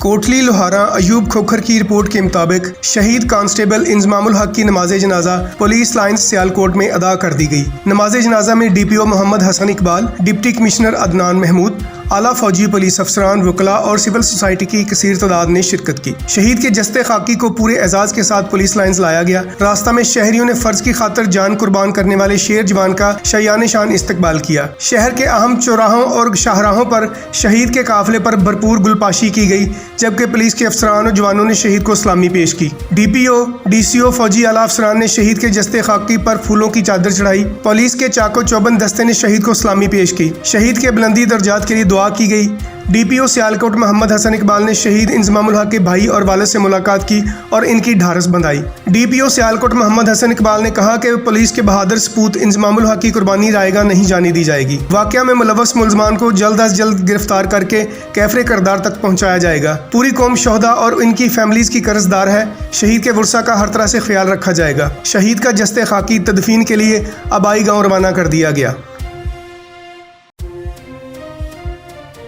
کوٹلی لوہارا ایوب کھوکھر کی رپورٹ کے مطابق شہید کانسٹیبل انضمام الحق کی نماز جنازہ پولیس لائنز سیالکوٹ میں ادا کر دی گئی۔ نماز جنازہ میں ڈی پی او محمد حسن اقبال، ڈپٹی کمشنر عدنان محمود، اعلیٰ فوجی پولیس افسران، وکلاء اور سول سوسائٹی کی کثیر تعداد نے شرکت کی۔ شہید کے جسد خاکی کو پورے اعزاز کے ساتھ پولیس لائنز لایا گیا۔ راستہ میں شہریوں نے فرض کی خاطر جان قربان کرنے والے شیر جوان کا شایان شان استقبال کیا۔ شہر کے اہم چوراہوں اور شاہراہوں پر شہید کے قافلے پر بھرپور گلپاشی کی گئی، جبکہ پولیس کے افسران اور جوانوں نے شہید کو سلامی پیش کی۔ ڈی پی او، ڈی سی او، فوجی اعلیٰ افسران نے شہید کے جسد خاکی پر پھولوں کی چادر چڑھائی۔ پولیس کے چاق و چوبند دستے نے شہید کو سلامی پیش کی۔ شہید کے بلندی درجات کے لیے دعا کی گئی۔ ڈی پی او سیالکوٹ محمد حسن اقبال نے شہید انضمام الحق کے بھائی اور والد سے ملاقات کی اور ان کی ڈھارس بندھائی۔ ڈی پی او سیالکوٹ محمد حسن اقبال نے کہا کہ پولیس کے بہادر سپوت انضمام الحق کی قربانی رائے گاہ نہیں جانے دی جائے گی۔ واقعہ میں ملوث ملزمان کو جلد از جلد گرفتار کر کے کیفر کردار تک پہنچایا جائے گا۔ پوری قوم شہداء اور ان کی فیملیز کی قرض دار ہے۔ شہید کے ورثاء کا ہر طرح سے خیال رکھا جائے گا۔ شہید کا جسد خاکی تدفین کے لیے آبائی گاؤں روانہ کر دیا گیا۔